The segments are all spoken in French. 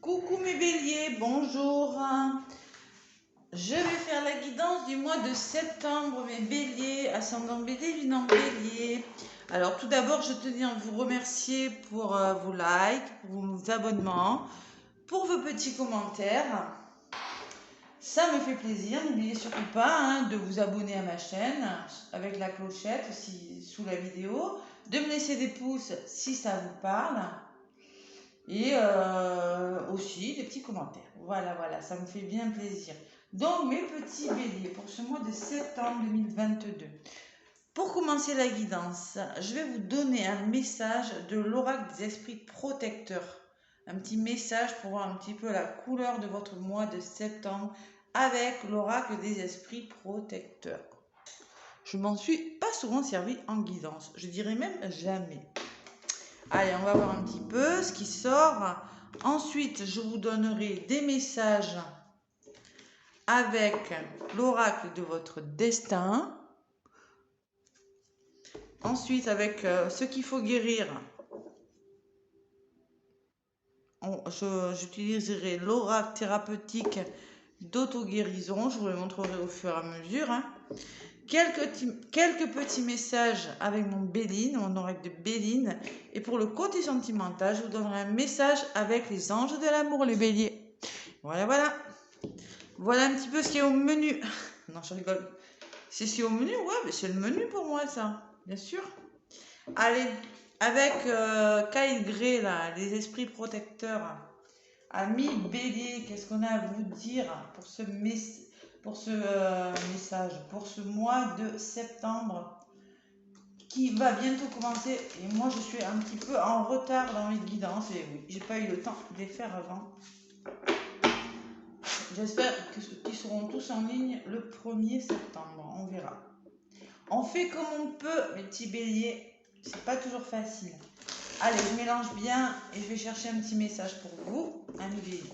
Coucou mes béliers, bonjour. Je vais faire la guidance du mois de septembre, mes béliers, ascendant bélier, lunan bélier. Alors tout d'abord, je tenais à vous remercier pour vos likes, pour vos abonnements, pour vos petits commentaires. Ça me fait plaisir. N'oubliez surtout pas de vous abonner à ma chaîne avec la clochette sous la vidéo, de me laisser des pouces si ça vous parle. Et aussi des petits commentaires. Voilà, ça me fait bien plaisir. Donc, mes petits béliers, pour ce mois de septembre 2022. Pour commencer la guidance, je vais vous donner un message de l'oracle des esprits protecteurs. Un petit message pour voir un petit peu la couleur de votre mois de septembre avec l'oracle des esprits protecteurs. Je m'en suis pas souvent servi en guidance. Je dirais même jamais. Allez, on va voir un petit peu ce qui sort. Ensuite, je vous donnerai des messages avec l'oracle de votre destin. Ensuite, avec ce qu'il faut guérir, j'utiliserai l'oracle thérapeutique d'auto-guérison. Je vous le montrerai au fur et à mesure. Quelques petits messages avec mon Béline, mon oracle de Béline. Et pour le côté sentimental, je vous donnerai un message avec les anges de l'amour, les béliers. Voilà. Voilà un petit peu ce qui est au menu. Non, je rigole. C'est ce qui est au menu? Ouais, mais c'est le menu pour moi, ça. Bien sûr. Allez, avec Kyle Gray, là, les esprits protecteurs. Amis bélier, qu'est-ce qu'on a à vous dire pour ce message, pour ce mois de septembre qui va bientôt commencer? Et moi, je suis un petit peu en retard dans mes guidances. Et oui, j'ai pas eu le temps de les faire avant. J'espère qu'ils seront tous en ligne le 1er septembre. On verra. On fait comme on peut, mes petits béliers. C'est pas toujours facile. Allez, je mélange bien et je vais chercher un petit message pour vous, amis béliers.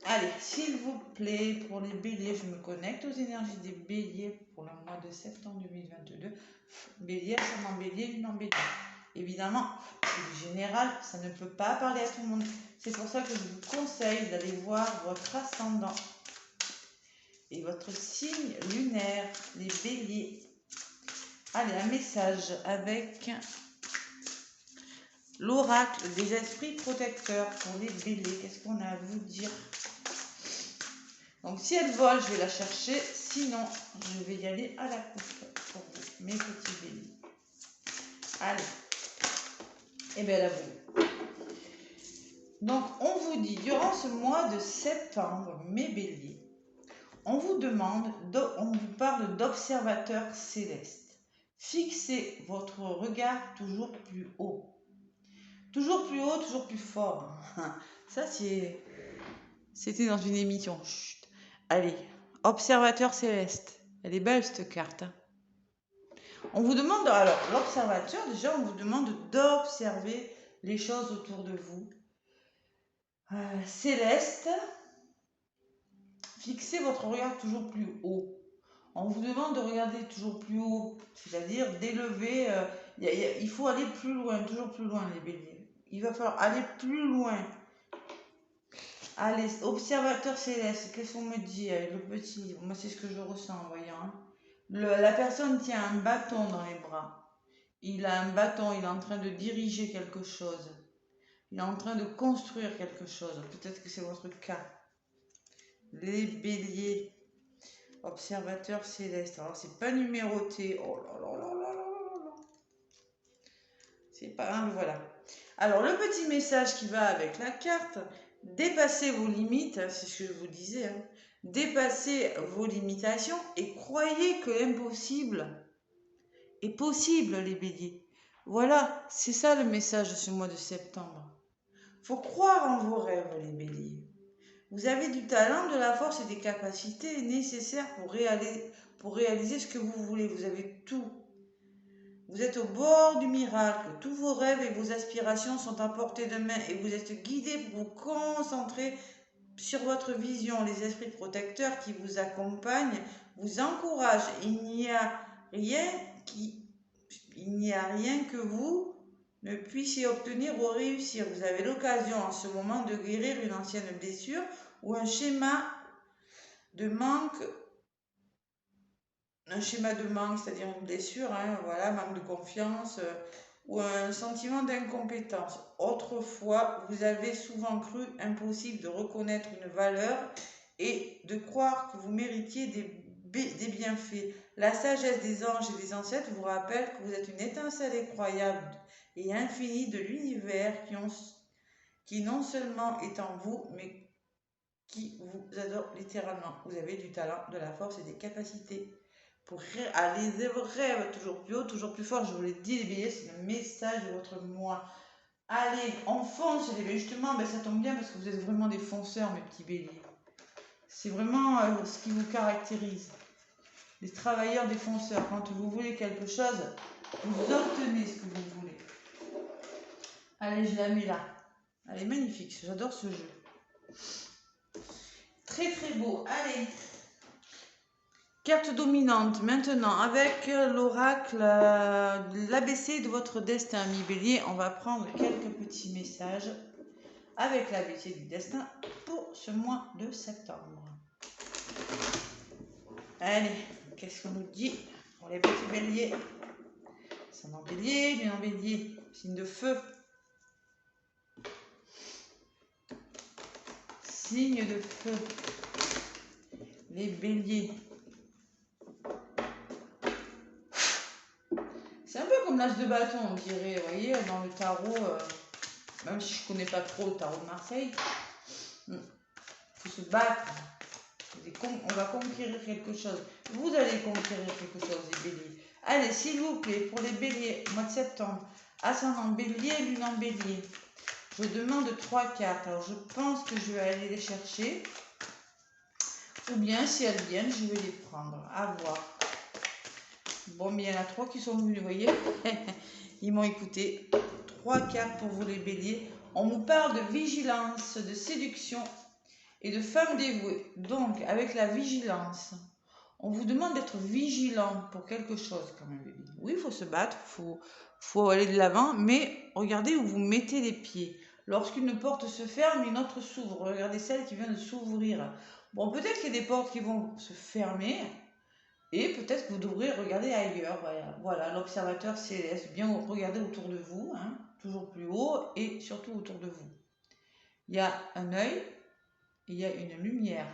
Allez, s'il vous plaît, pour les béliers, je me connecte aux énergies des béliers pour le mois de septembre 2022. Bélier, ascendant bélier, lunan bélier. Évidemment, c'est du général, ça ne peut pas parler à tout le monde. C'est pour ça que je vous conseille d'aller voir votre ascendant et votre signe lunaire, les béliers. Allez, un message avec l'oracle des esprits protecteurs pour les béliers. Qu'est-ce qu'on a à vous dire? Donc, si elle vole, je vais la chercher. Sinon, je vais y aller à la coupe pour vous, mes petits béliers. Allez. Et bien, elle a volé. Donc, on vous dit, durant ce mois de septembre, mes béliers, on vous parle d'observateur céleste. Fixez votre regard toujours plus haut. Toujours plus haut, toujours plus fort. Ça, c'était dans une émission. Chut. Allez, observateur céleste. Elle est belle, cette carte. On vous demande, alors, l'observateur, déjà, on vous demande d'observer les choses autour de vous. Céleste, fixez votre regard toujours plus haut. On vous demande de regarder toujours plus haut, c'est-à-dire d'élever. Il faut aller plus loin, toujours plus loin, les béliers. Il va falloir aller plus loin. Allez, observateur céleste, qu'est-ce qu'on me dit avec le petit? Moi, c'est ce que je ressens en voyant. La personne tient un bâton dans les bras. Il a un bâton, il est en train de diriger quelque chose. Il est en train de construire quelque chose. Peut-être que c'est votre cas. Les béliers, observateur céleste. Alors, c'est pas numéroté. Oh là. C'est pas grave, voilà. Alors, le petit message qui va avec la carte, dépassez vos limites, c'est ce que je vous disais. Dépassez vos limitations et croyez que l'impossible est possible, les béliers. Voilà, c'est ça le message de ce mois de septembre. Faut croire en vos rêves, les béliers. Vous avez du talent, de la force et des capacités nécessaires pour réaliser ce que vous voulez. Vous avez tout. Vous êtes au bord du miracle. Tous vos rêves et vos aspirations sont à portée de main et vous êtes guidés pour vous concentrer sur votre vision. Les esprits protecteurs qui vous accompagnent vous encouragent. Il n'y a rien que vous ne puissiez obtenir ou réussir. Vous avez l'occasion en ce moment de guérir une ancienne blessure ou un schéma de manque, c'est-à-dire une blessure, hein, voilà, manque de confiance ou un sentiment d'incompétence. Autrefois, vous avez souvent cru impossible de reconnaître une valeur et de croire que vous méritiez des bienfaits. La sagesse des anges et des ancêtres vous rappelle que vous êtes une étincelle incroyable et infinie de l'univers qui non seulement est en vous, mais qui vous adore littéralement. Vous avez du talent, de la force et des capacités pour aller vos rêves toujours plus haut, toujours plus fort. Je vous l'ai dit, les béliers, c'est le message de votre moi. Allez, on fonce les béliers. Justement, ben, ça tombe bien parce que vous êtes vraiment des fonceurs, mes petits béliers. C'est vraiment ce qui vous caractérise. Les travailleurs, des fonceurs. Quand vous voulez quelque chose, vous obtenez ce que vous voulez. Allez, je la mets là. Elle est magnifique, j'adore ce jeu. Très très beau. Allez. Carte dominante maintenant avec l'oracle, l'ABC de votre destin, mi bélier. On va prendre quelques petits messages avec l'ABC du destin pour ce mois de septembre. Allez, qu'est-ce qu'on nous dit pour les petits béliers? Ascendant bélier, lune en bélier, signe de feu. Signe de feu. Les béliers. C'est un peu comme l'âge de bâton, on dirait, vous voyez, dans le tarot, même si je ne connais pas trop le tarot de Marseille, il faut se battre. On va conquérir quelque chose. Vous allez conquérir quelque chose, les béliers. Allez, s'il vous plaît, pour les béliers, mois de septembre, ascendant bélier, lune en bélier. Je demande 3 cartes. Alors, je pense que je vais aller les chercher. Ou bien, si elles viennent, je vais les prendre. À voir. Bon, mais il y en a 3 qui sont venus, vous voyez. Ils m'ont écouté. 3 cartes pour vous, les béliers. On nous parle de vigilance, de séduction et de femme dévouée. Donc, avec la vigilance, on vous demande d'être vigilant pour quelque chose, quand même, bébé. Oui, il faut se battre, faut aller de l'avant, mais regardez où vous mettez les pieds. Lorsqu'une porte se ferme, une autre s'ouvre. Regardez celle qui vient de s'ouvrir. Bon, peut-être qu'il y a des portes qui vont se fermer, et peut-être que vous devrez regarder ailleurs. Voilà, l'observateur céleste, bien regardez autour de vous, hein, toujours plus haut, et surtout autour de vous. Il y a un œil, il y a une lumière.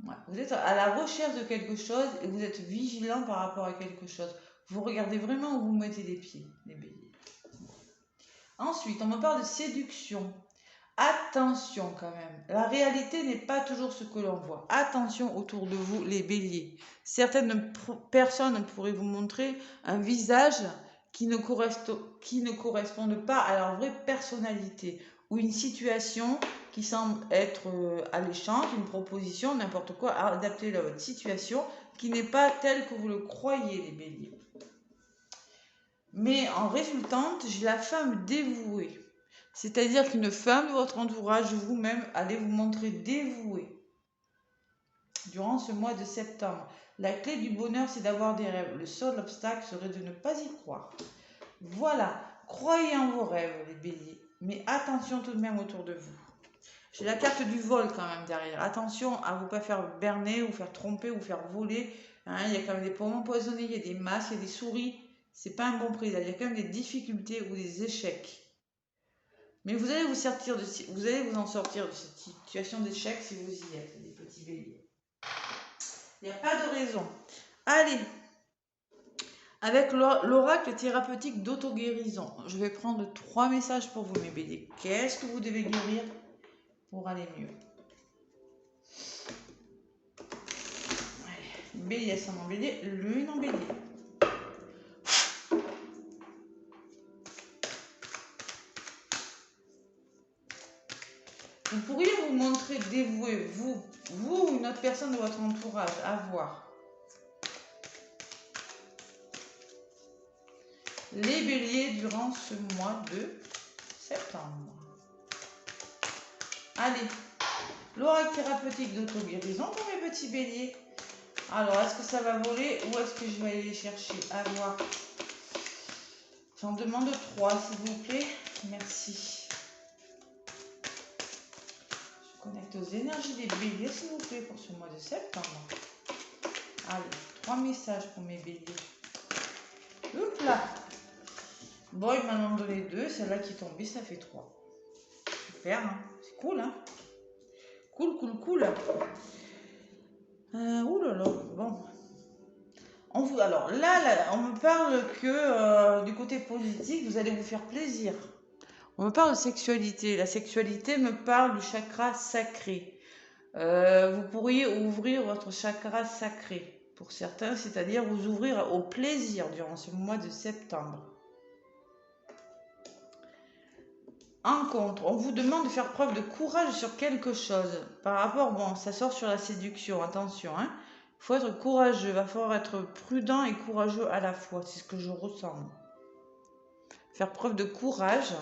Ouais. Vous êtes à la recherche de quelque chose et vous êtes vigilant par rapport à quelque chose. Vous regardez vraiment où vous mettez les pieds, les béliers. Ensuite, on me parle de séduction. Attention quand même, la réalité n'est pas toujours ce que l'on voit. Attention autour de vous, les béliers. Certaines personnes pourraient vous montrer un visage qui ne corresponde pas à leur vraie personnalité ou une situation qui semble être alléchante, une proposition, n'importe quoi, adaptée à votre situation, qui n'est pas telle que vous le croyez, les béliers. Mais en résultante, j'ai la femme dévouée. C'est-à-dire qu'une femme de votre entourage, vous-même, allez vous montrer dévouée durant ce mois de septembre. La clé du bonheur, c'est d'avoir des rêves. Le seul obstacle serait de ne pas y croire. Voilà, croyez en vos rêves, les béliers. Mais attention tout de même autour de vous. J'ai la carte du vol quand même derrière. Attention à ne pas faire berner ou faire tromper ou faire voler. Hein, il y a quand même des pommes empoisonnées, il y a des masques, il y a des souris. C'est pas un bon présage. Il y a quand même des difficultés ou des échecs. Mais vous allez vous en sortir de cette situation d'échec si vous y êtes, les petits béliers. Il n'y a pas de raison. Allez, avec l'oracle thérapeutique d'auto-guérison, je vais prendre 3 messages pour vous, mes béliers. Qu'est-ce que vous devez guérir pour aller mieux? Bélier, ascendant bélier, lune en bélier. Vous pourriez vous montrer dévoué, vous ou une autre personne de votre entourage, à voir. Les béliers durant ce mois de septembre. Allez, l'oracle thérapeutique d'auto-guérison pour mes petits béliers. Alors, est-ce que ça va voler ou est-ce que je vais aller les chercher? À voir. J'en demande 3, s'il vous plaît. Merci. Je connecte aux énergies des béliers, s'il vous plaît, pour ce mois de septembre. Allez, 3 messages pour mes béliers. Hop là. Bon, ils m'en ont donné 2. Celle-là qui est tombée, ça fait 3. Super, hein. C'est cool, hein. Cool, cool, cool. Ouh là là, bon. Alors là, on me parle que du côté positif, vous allez vous faire plaisir. On me parle de sexualité. La sexualité me parle du chakra sacré. Vous pourriez ouvrir votre chakra sacré pour certains, c'est-à-dire vous ouvrir au plaisir durant ce mois de septembre. En contre, on vous demande de faire preuve de courage sur quelque chose. Par rapport, bon, ça sort sur la séduction, attention, hein. Il faut être courageux, il va falloir être prudent et courageux à la fois, c'est ce que je ressens. Faire preuve de courage.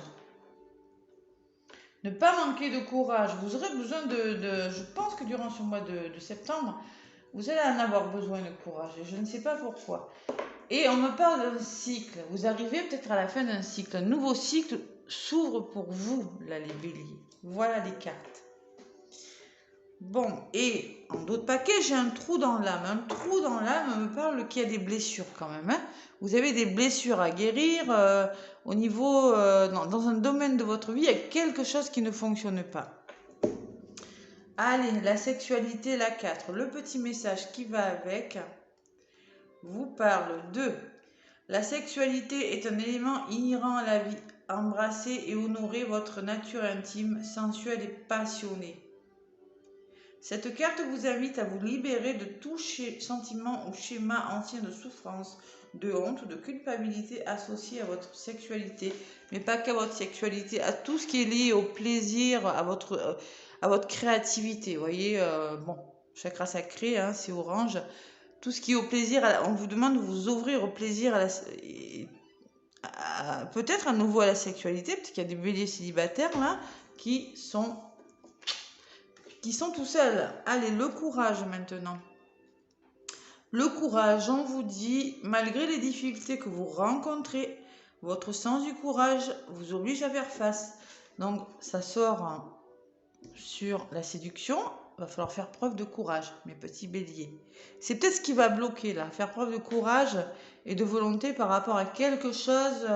Ne pas manquer de courage. Vous aurez besoin je pense que durant ce mois de septembre, vous allez en avoir besoin de courage. Et je ne sais pas pourquoi. Et on me parle d'un cycle. Vous arrivez peut-être à la fin d'un cycle. Un nouveau cycle s'ouvre pour vous, là, les béliers. Voilà les cartes. Bon, et en d'autres paquets, j'ai un trou dans l'âme. Un trou dans l'âme me parle qu'il y a des blessures quand même. Hein. Vous avez des blessures à guérir au niveau, dans un domaine de votre vie, il y a quelque chose qui ne fonctionne pas. Allez, la sexualité, la 4. Le petit message qui va avec vous parle de la sexualité est un élément inhérent à la vie. Embrassez et honorez votre nature intime, sensuelle et passionnée. Cette carte vous invite à vous libérer de tout sentiment ou schéma ancien de souffrance, de honte ou de culpabilité associé à votre sexualité, mais pas qu'à votre sexualité, à tout ce qui est lié au plaisir, à votre créativité. Vous voyez, bon, chakra sacré, hein, c'est orange. Tout ce qui est au plaisir, on vous demande de vous ouvrir au plaisir, peut-être à nouveau à la sexualité, parce qu'il y a des béliers célibataires là qui sont tout seuls. Allez, le courage maintenant. Le courage, on vous dit, malgré les difficultés que vous rencontrez, votre sens du courage vous oblige à faire face. Donc, ça sort sur la séduction. Il va falloir faire preuve de courage, mes petits béliers. C'est peut-être ce qui va bloquer là, faire preuve de courage et de volonté par rapport à quelque chose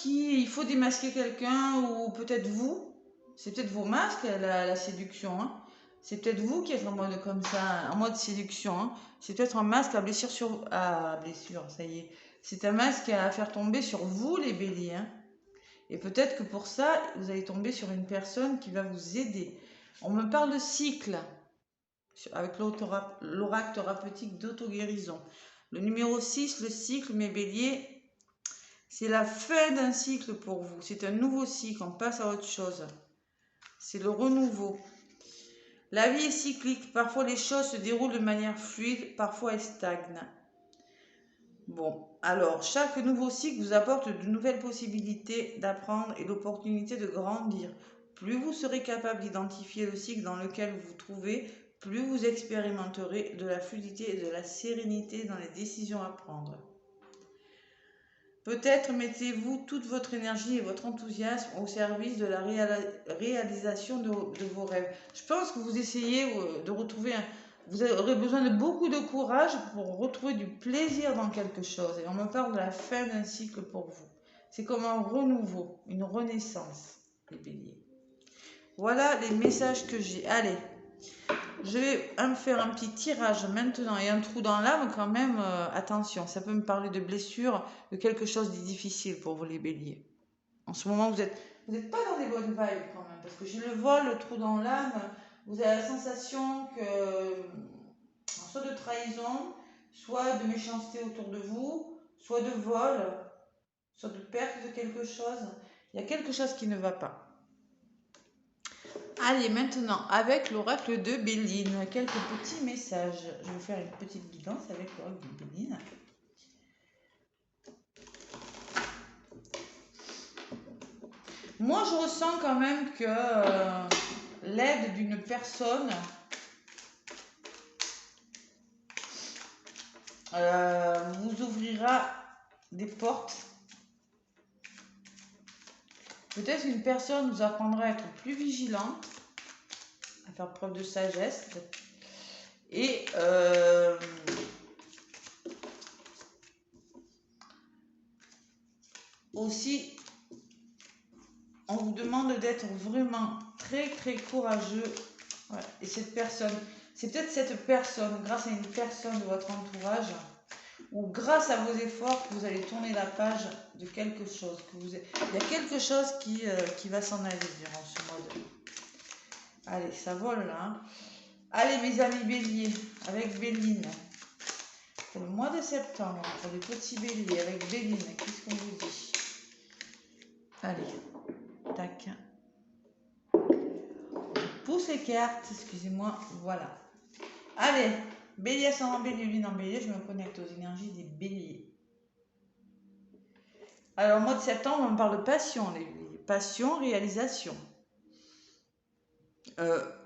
il faut démasquer quelqu'un ou peut-être vous. C'est peut-être vos masques, la séduction. Hein. C'est peut-être vous qui êtes en mode comme ça, en mode séduction. Hein. C'est peut-être un masque à blessure ça y est. C'est un masque à faire tomber sur vous, les béliers. Hein. Et peut-être que pour ça, vous allez tomber sur une personne qui va vous aider. On me parle de cycle, avec l'oracle thérapeutique d'auto-guérison. Le numéro 6, le cycle, mes béliers, c'est la fin d'un cycle pour vous. C'est un nouveau cycle, on passe à autre chose. C'est le renouveau. La vie est cyclique. Parfois, les choses se déroulent de manière fluide. Parfois, elles stagnent. Bon, alors, chaque nouveau cycle vous apporte de nouvelles possibilités d'apprendre et l'opportunité de grandir. Plus vous serez capable d'identifier le cycle dans lequel vous vous trouvez, plus vous expérimenterez de la fluidité et de la sérénité dans les décisions à prendre. Peut-être mettez-vous toute votre énergie et votre enthousiasme au service de la réalisation de vos rêves. Je pense que vous essayez de retrouver, vous aurez besoin de beaucoup de courage pour retrouver du plaisir dans quelque chose. Et on me parle de la fin d'un cycle pour vous. C'est comme un renouveau, une renaissance, les béliers. Voilà les messages que j'ai. Allez, je vais me faire un petit tirage maintenant et un trou dans l'âme quand même. Attention, ça peut me parler de blessure, de quelque chose de difficile pour vous les béliers. En ce moment, vous n'êtes pas dans les bonnes vibes quand même, parce que j'ai le vol, le trou dans l'âme. Vous avez la sensation que soit de trahison, soit de méchanceté autour de vous, soit de vol, soit de perte de quelque chose. Il y a quelque chose qui ne va pas. Allez, maintenant, avec l'oracle de Béline, quelques petits messages. Je vais faire une petite guidance avec l'oracle de Béline. Moi, je ressens quand même que l'aide d'une personne vous ouvrira des portes. Peut-être une personne nous apprendra à être plus vigilante, à faire preuve de sagesse. Et aussi, on vous demande d'être vraiment très très courageux. Ouais. Et cette personne, c'est peut-être cette personne, grâce à une personne de votre entourage, ou grâce à vos efforts, que vous allez tourner la page de quelque chose. Il y a quelque chose qui va s'en aller durant ce mode. Allez, ça vole là. Hein. Allez mes amis béliers, avec Béline. Pour le mois de septembre, pour les petits béliers, avec Béline, qu'est-ce qu'on vous dit? Allez, tac. Je pousse les cartes, excusez-moi, voilà. Allez, bélier, ascendant bélier, lune en bélier, je me connecte aux énergies des béliers. Alors, au mois de septembre, on parle de passion, les béliers. Passion, réalisation.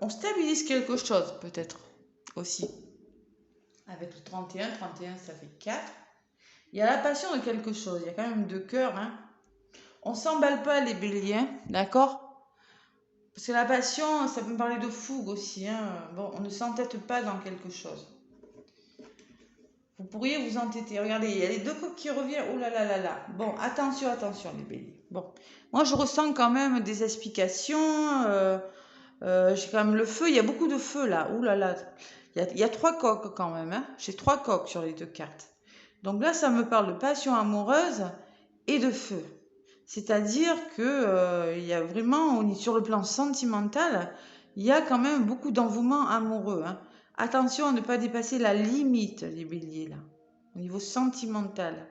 On stabilise quelque chose, peut-être, aussi. Avec le 31, 31, ça fait 4. Il y a la passion de quelque chose, il y a quand même 2 cœurs, hein. On s'emballe pas les béliers, d'accord? Parce que la passion, ça peut me parler de fougue aussi, hein. Bon, on ne s'entête pas dans quelque chose. Vous pourriez vous entêter. Regardez, il y a les 2 coques qui reviennent. Oh là là là là. Bon, attention, attention les béliers. Bon, moi je ressens quand même des explications. J'ai quand même le feu. Il y a beaucoup de feu là. Oh là là. Il y a 3 coques quand même. Hein. J'ai 3 coques sur les 2 cartes. Donc là, ça me parle de passion amoureuse et de feu. C'est-à-dire que il y a vraiment, sur le plan sentimental, il y a quand même beaucoup d'envouement amoureux. Hein. Attention à ne pas dépasser la limite, les béliers, là, au niveau sentimental.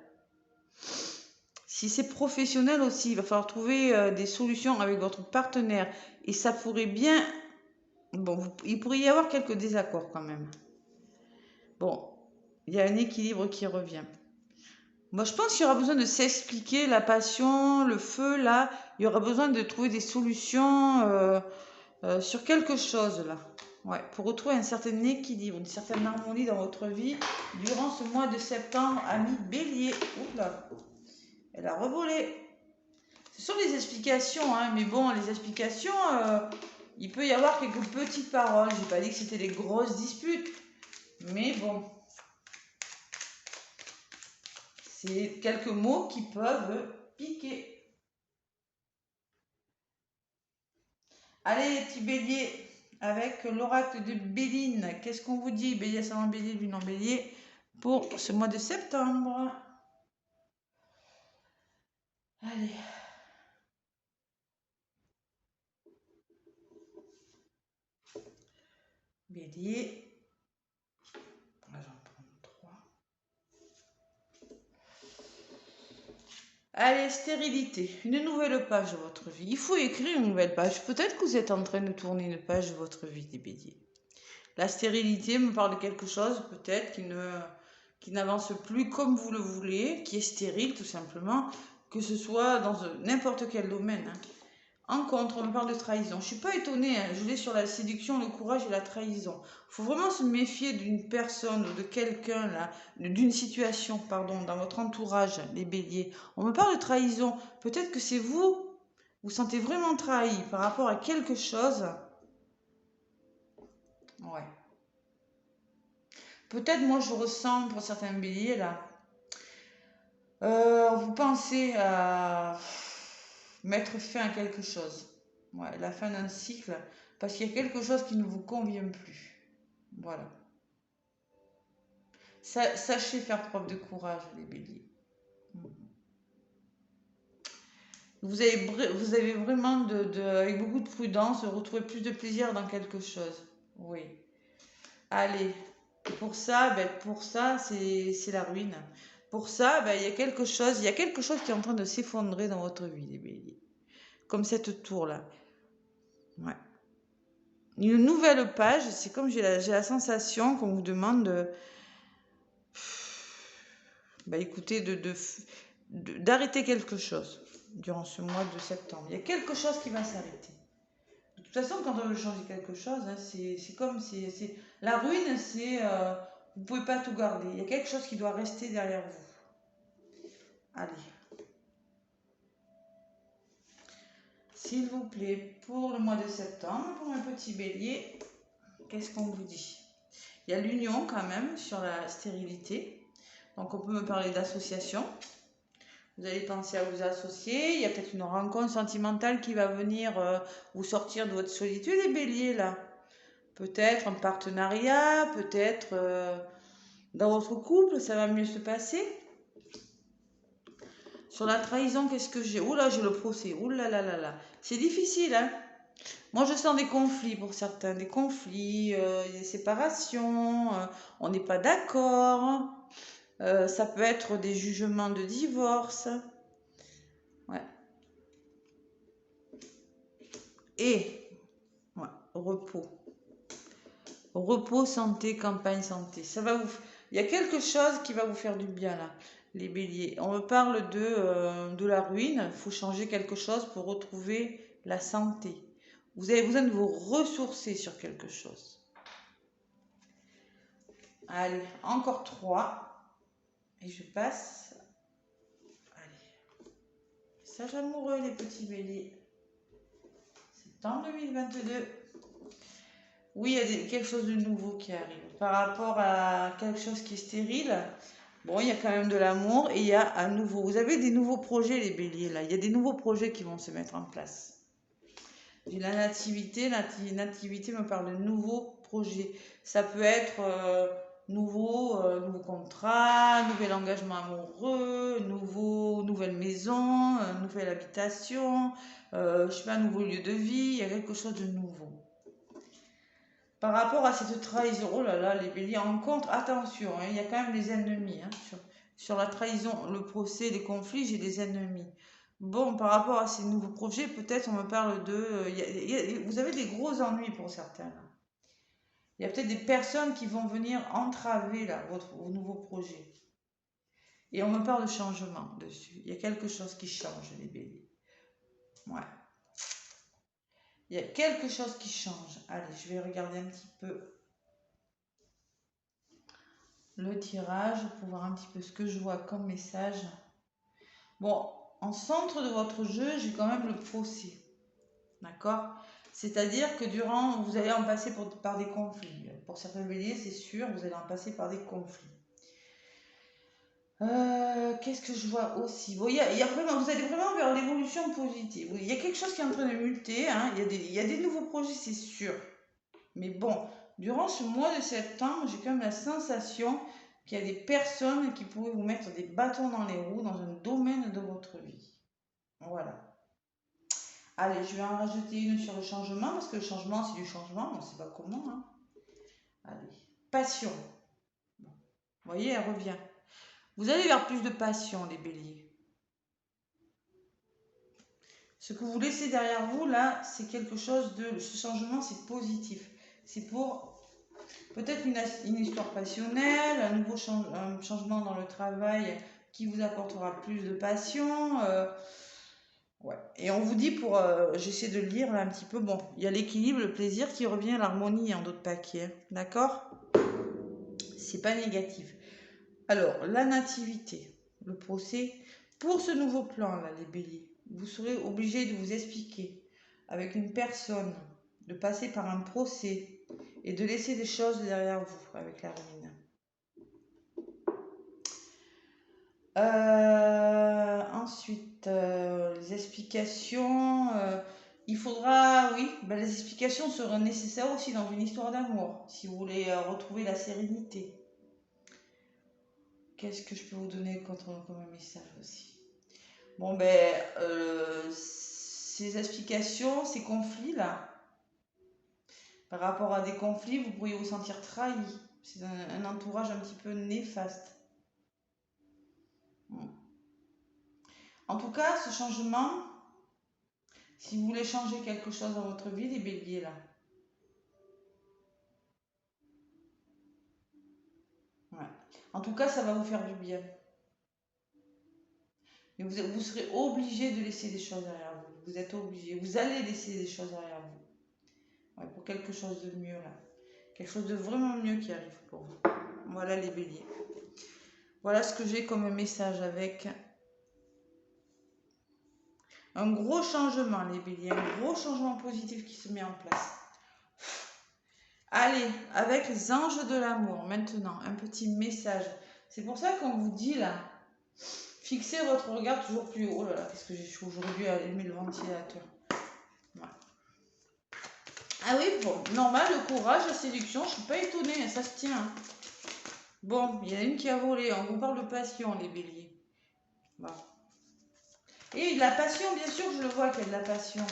Si c'est professionnel aussi, il va falloir trouver des solutions avec votre partenaire. Et ça pourrait bien... Bon, il pourrait y avoir quelques désaccords quand même. Bon, il y a un équilibre qui revient. Moi, je pense qu'il y aura besoin de s'expliquer la passion, le feu, là. Il y aura besoin de trouver des solutions sur quelque chose, là. Ouais, pour retrouver un certain équilibre, une certaine harmonie dans votre vie durant ce mois de septembre, ami bélier. Oula, elle a revolé. Ce sont des explications, hein, mais bon, les explications, il peut y avoir quelques petites paroles. J'ai pas dit que c'était des grosses disputes, mais bon. C'est quelques mots qui peuvent piquer. Allez, les petits béliers, avec l'oracle de Béline. Qu'est-ce qu'on vous dit, bélier, ascendant bélier, lune en bélier, pour ce mois de septembre? Allez. Bélier. Là, j'en prends 3. Allez, stérilité. Une nouvelle page de votre vie. Il faut écrire une nouvelle page. Peut-être que vous êtes en train de tourner une page de votre vie, des béliers. La stérilité me parle de quelque chose, peut-être, qui n'avance plus comme vous le voulez, qui est stérile, tout simplement, que ce soit dans n'importe quel domaine. Hein. En contre, on me parle de trahison. Je ne suis pas étonnée, hein. Je l'ai sur la séduction, le courage et la trahison. Il faut vraiment se méfier d'une personne ou de quelqu'un, là, d'une situation, pardon, dans votre entourage, les béliers. On me parle de trahison. Peut-être que c'est vous, vous sentez vraiment trahi par rapport à quelque chose. Ouais. Peut-être moi je ressens pour certains béliers là. Vous pensez à mettre fin à quelque chose. Ouais, la fin d'un cycle. Parce qu'il y a quelque chose qui ne vous convient plus. Voilà. Sachez faire preuve de courage, les béliers. Vous avez vraiment, avec beaucoup de prudence, retrouver plus de plaisir dans quelque chose. Oui. Allez. Pour ça, c'est la ruine. Pour ça, il y a quelque chose qui est en train de s'effondrer dans votre vie, les béliers. Comme cette tour-là. Ouais. Une nouvelle page, c'est comme j'ai la sensation qu'on vous demande écoutez, d'arrêter quelque chose durant ce mois de septembre. Il y a quelque chose qui va s'arrêter. De toute façon, quand on veut changer quelque chose, hein, c'est comme la ruine, vous ne pouvez pas tout garder. Il y a quelque chose qui doit rester derrière vous. Allez. S'il vous plaît, pour le mois de septembre, pour un petit bélier, qu'est-ce qu'on vous dit? Il y a l'union quand même sur la stérilité. Donc on peut me parler d'association. Vous allez penser à vous associer. Il y a peut-être une rencontre sentimentale qui va venir vous sortir de votre solitude, les béliers là. Peut-être un partenariat, peut-être dans votre couple, ça va mieux se passer. Sur la trahison, qu'est-ce que j'ai? Oula, j'ai le procès. Oula là là là. C'est difficile, hein? Moi, je sens des conflits pour certains. Des conflits, des séparations, on n'est pas d'accord. Ça peut être des jugements de divorce. Ouais. Et, ouais, repos. Repos, santé, campagne, santé. Ça va vous... Il y a quelque chose qui va vous faire du bien, là, les béliers. On me parle de la ruine. Il faut changer quelque chose pour retrouver la santé. Vous avez besoin de vous ressourcer sur quelque chose. Allez, encore 3. Et je passe. Allez. Message amoureux, les petits béliers. Septembre 2022. Oui, il y a quelque chose de nouveau qui arrive. Par rapport à quelque chose qui est stérile, bon, il y a quand même de l'amour et il y a un nouveau. Vous avez des nouveaux projets, les béliers, là. Il y a des nouveaux projets qui vont se mettre en place. J'ai la nativité. La nativité me parle de nouveaux projets. Ça peut être nouveau contrat, nouvel engagement amoureux, nouvelle maison, nouvelle habitation, je sais pas, un nouveau lieu de vie. Il y a quelque chose de nouveau. Par rapport à cette trahison, oh là là, les béliers en contre, attention, hein, il y a quand même des ennemis. Hein, sur la trahison, le procès, les conflits, j'ai des ennemis. Bon, par rapport à ces nouveaux projets, peut-être on me parle de... vous avez des gros ennuis pour certains. Là. Il y a peut-être des personnes qui vont venir entraver là, vos nouveaux projets. Et on me parle de changement dessus. Il y a quelque chose qui change, les béliers. Ouais. Il y a quelque chose qui change. Allez, je vais regarder un petit peu le tirage pour voir un petit peu ce que je vois comme message. Bon, en centre de votre jeu, j'ai quand même le procès. D'accord? C'est-à-dire que durant, vous allez en passer par des conflits. Pour certains béliers, c'est sûr, vous allez en passer par des conflits. Qu'est-ce que je vois aussi? Bon, il y a vraiment, vous allez vraiment vers l'évolution positive. Il y a quelque chose qui est en train de muter. Hein. Il y a des nouveaux projets, c'est sûr. Mais bon, durant ce mois de septembre, j'ai quand même la sensation qu'il y a des personnes qui pourraient vous mettre des bâtons dans les roues dans un domaine de votre vie. Voilà. Allez, je vais en rajouter une sur le changement, parce que le changement, c'est du changement, on ne sait pas comment. Hein. Allez, passion. Bon. Vous voyez, elle revient. Vous allez vers plus de passion, les béliers. Ce que vous laissez derrière vous, là, c'est quelque chose de... Ce changement, c'est positif. C'est pour peut-être une histoire passionnelle, un nouveau changement dans le travail qui vous apportera plus de passion. Ouais. Et on vous dit pour... j'essaie de lire là un petit peu. Bon, il y a l'équilibre, le plaisir qui revient, l'harmonie en d'autres paquets. Hein, d'accord? C'est pas négatif. Alors, la nativité, le procès. Pour ce nouveau plan là, les béliers, vous serez obligé de vous expliquer avec une personne, de passer par un procès et de laisser des choses derrière vous avec la ruine. Ensuite, les explications. Il faudra, oui, ben les explications seront nécessaires aussi dans une histoire d'amour, si vous voulez retrouver la sérénité. Qu'est-ce que je peux vous donner comme un message aussi? Bon, ben, ces explications, ces conflits-là, par rapport à des conflits, vous pourriez vous sentir trahi. C'est un entourage un petit peu néfaste. En tout cas, ce changement, si vous voulez changer quelque chose dans votre vie, les béliers là. Ouais. En tout cas, ça va vous faire du bien. Mais vous serez obligé de laisser des choses derrière vous. Vous êtes obligé. Vous allez laisser des choses derrière vous. Ouais, pour quelque chose de mieux là. Quelque chose de vraiment mieux qui arrive pour vous. Voilà les béliers. Voilà ce que j'ai comme message avec Un gros changement, les béliers, un gros changement positif qui se met en place. Allez, avec les anges de l'amour, maintenant, un petit message. C'est pour ça qu'on vous dit là, fixez votre regard toujours plus haut. Oh là là, qu'est-ce que j'ai chaud aujourd'hui à allumer le ventilateur. Voilà. Ah oui, bon, normal, le courage, la séduction, je ne suis pas étonnée, ça se tient. Bon, il y en a une qui a volé, on vous parle de passion, les béliers. Bon. Et de la passion, bien sûr, je le vois qu'il y a de la passion.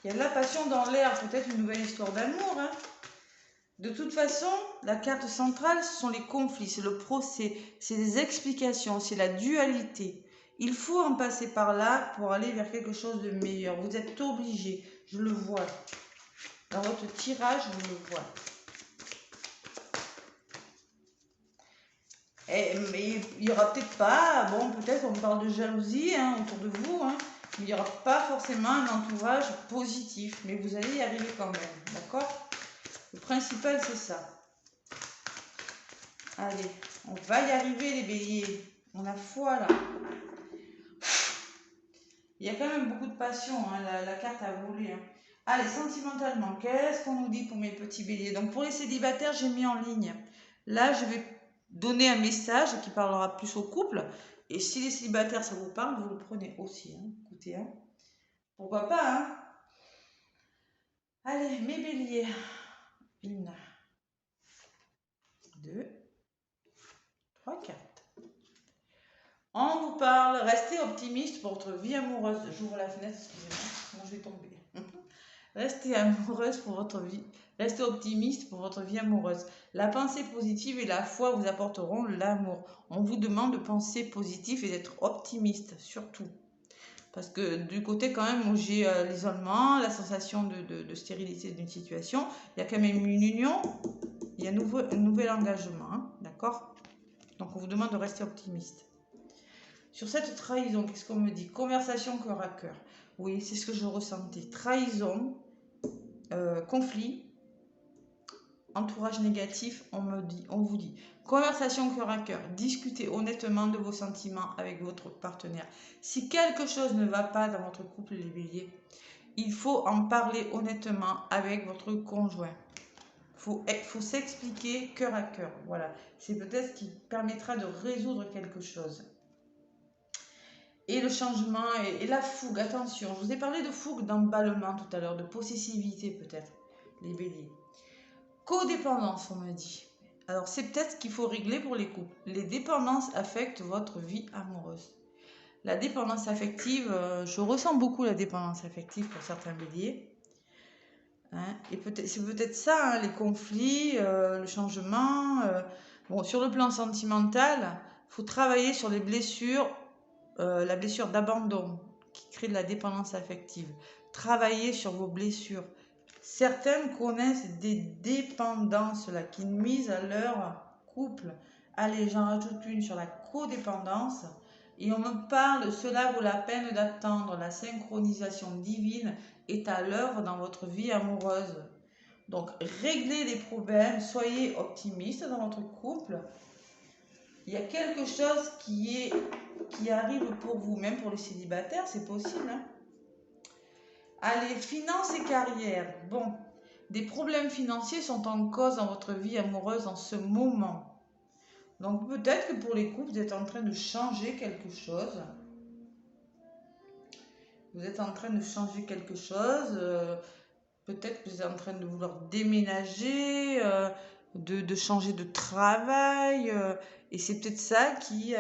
Il y a de la passion dans l'air, peut-être une nouvelle histoire d'amour. Hein. De toute façon, la carte centrale, ce sont les conflits, c'est le procès, c'est des explications, c'est la dualité. Il faut en passer par là pour aller vers quelque chose de meilleur. Vous êtes obligé, je le vois. Dans votre tirage, je le vois. Mais il n'y aura peut-être pas, bon, peut-être on parle de jalousie hein, autour de vous, hein, mais il n'y aura pas forcément un entourage positif, mais vous allez y arriver quand même, d'accord? Le principal, c'est ça. Allez, on va y arriver les béliers, on a foi là. Il y a quand même beaucoup de passion, hein, la carte a volé. Hein. Allez, sentimentalement, qu'est-ce qu'on nous dit pour mes petits béliers? Donc pour les célibataires, j'ai mis en ligne. Là, je vais donner un message qui parlera plus au couple. Et si les célibataires, ça vous parle, vous le prenez aussi. Hein. Écoutez, hein. Pourquoi pas, hein? Allez, mes béliers. 1, 2, 3, 4. On vous parle, restez optimiste pour votre vie amoureuse. J'ouvre la fenêtre, excusez-moi, sinon je vais tomber. Restez amoureuse pour votre vie. Restez optimiste pour votre vie amoureuse. La pensée positive et la foi vous apporteront l'amour. On vous demande de penser positif et d'être optimiste, surtout. Parce que du côté quand même où j'ai l'isolement, la sensation de stérilité d'une situation, il y a quand même une union, il y a un nouvel engagement, hein, d'accord? Donc on vous demande de rester optimiste. Sur cette trahison, qu'est-ce qu'on me dit? Conversation cœur à cœur. Oui, c'est ce que je ressentais. Trahison, conflit, entourage négatif, on vous dit. Conversation cœur à cœur. Discutez honnêtement de vos sentiments avec votre partenaire. Si quelque chose ne va pas dans votre couple, les béliers, il faut en parler honnêtement avec votre conjoint. Il faut s'expliquer cœur à cœur. Voilà. C'est peut-être ce qui permettra de résoudre quelque chose. Et le changement et la fougue, attention, je vous ai parlé de fougue, d'emballement tout à l'heure, de possessivité peut-être, les béliers. Codépendance, on me dit. Alors c'est peut-être ce qu'il faut régler pour les couples. Les dépendances affectent votre vie amoureuse. La dépendance affective, je ressens beaucoup la dépendance affective pour certains béliers. Hein, et c'est peut-être ça, hein, les conflits, le changement. Bon, sur le plan sentimental, il faut travailler sur les blessures. La blessure d'abandon qui crée de la dépendance affective. Travaillez sur vos blessures. Certaines connaissent des dépendances là, qui nuisent à leur couple. Allez, j'en rajoute une sur la codépendance. Et on me parle, cela vaut la peine d'attendre. La synchronisation divine est à l'œuvre dans votre vie amoureuse. Donc, réglez les problèmes, soyez optimiste dans votre couple. Il y a quelque chose qui arrive pour vous, même pour les célibataires, c'est possible. Hein. Allez, finances et carrière. Bon, des problèmes financiers sont en cause dans votre vie amoureuse en ce moment. Donc peut-être que pour les couples, vous êtes en train de changer quelque chose. Vous êtes en train de changer quelque chose. Peut-être que vous êtes en train de vouloir déménager, de changer de travail. Et c'est peut-être ça qui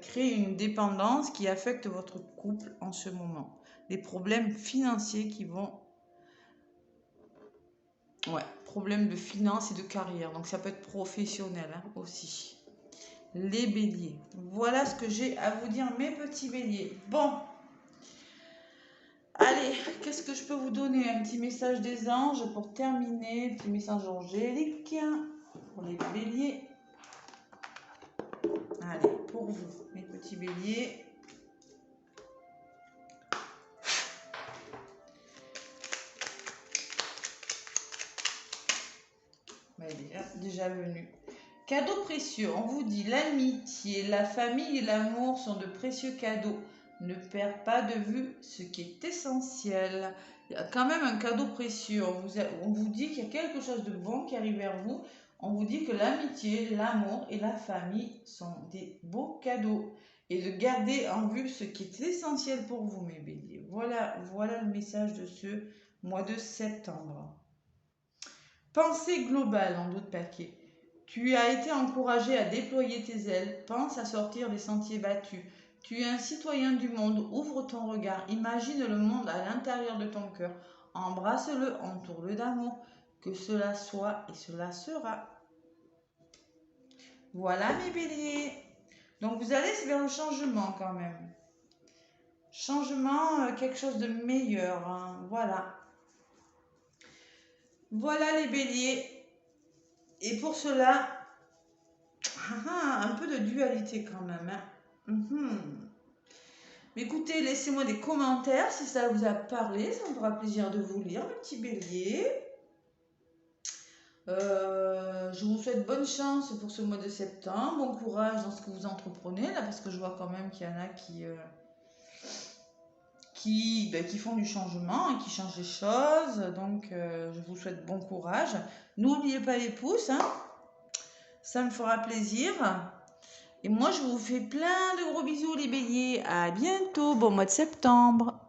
crée une dépendance qui affecte votre couple en ce moment. Des problèmes financiers qui vont... Ouais, problèmes de finances et de carrière. Donc ça peut être professionnel hein, aussi. Les béliers. Voilà ce que j'ai à vous dire, mes petits béliers. Bon. Allez, qu'est-ce que je peux vous donner? Un petit message des anges pour terminer. Petit message angélique pour les béliers. Allez, pour vous, mes petits béliers. Déjà venu. Cadeaux précieux, on vous dit l'amitié, la famille et l'amour sont de précieux cadeaux. Ne perds pas de vue ce qui est essentiel. Il y a quand même un cadeau précieux. On vous dit qu'il y a quelque chose de bon qui arrive vers vous. On vous dit que l'amitié, l'amour et la famille sont des beaux cadeaux. Et de garder en vue ce qui est essentiel pour vous, mes béliers. Voilà le message de ce mois de septembre. Pensée globale en d'autres paquets. Tu as été encouragé à déployer tes ailes, pense à sortir des sentiers battus. Tu es un citoyen du monde, ouvre ton regard, imagine le monde à l'intérieur de ton cœur, embrasse-le, entoure-le d'amour, que cela soit et cela sera. Voilà mes béliers. Donc vous allez vers le changement quand même. Changement, quelque chose de meilleur, hein. Voilà. Voilà les béliers. Et pour cela, un peu de dualité quand même, hein. Mais écoutez, laissez-moi des commentaires si ça vous a parlé. Ça me fera plaisir de vous lire, mes petits béliers. Je vous souhaite bonne chance pour ce mois de septembre. Bon courage dans ce que vous entreprenez, là, parce que je vois quand même qu'il y en a qui font du changement, hein, qui changent les choses. Donc, je vous souhaite bon courage. N'oubliez pas les pouces, hein. Ça me fera plaisir. Et moi, je vous fais plein de gros bisous, les béliers. À bientôt, bon mois de septembre.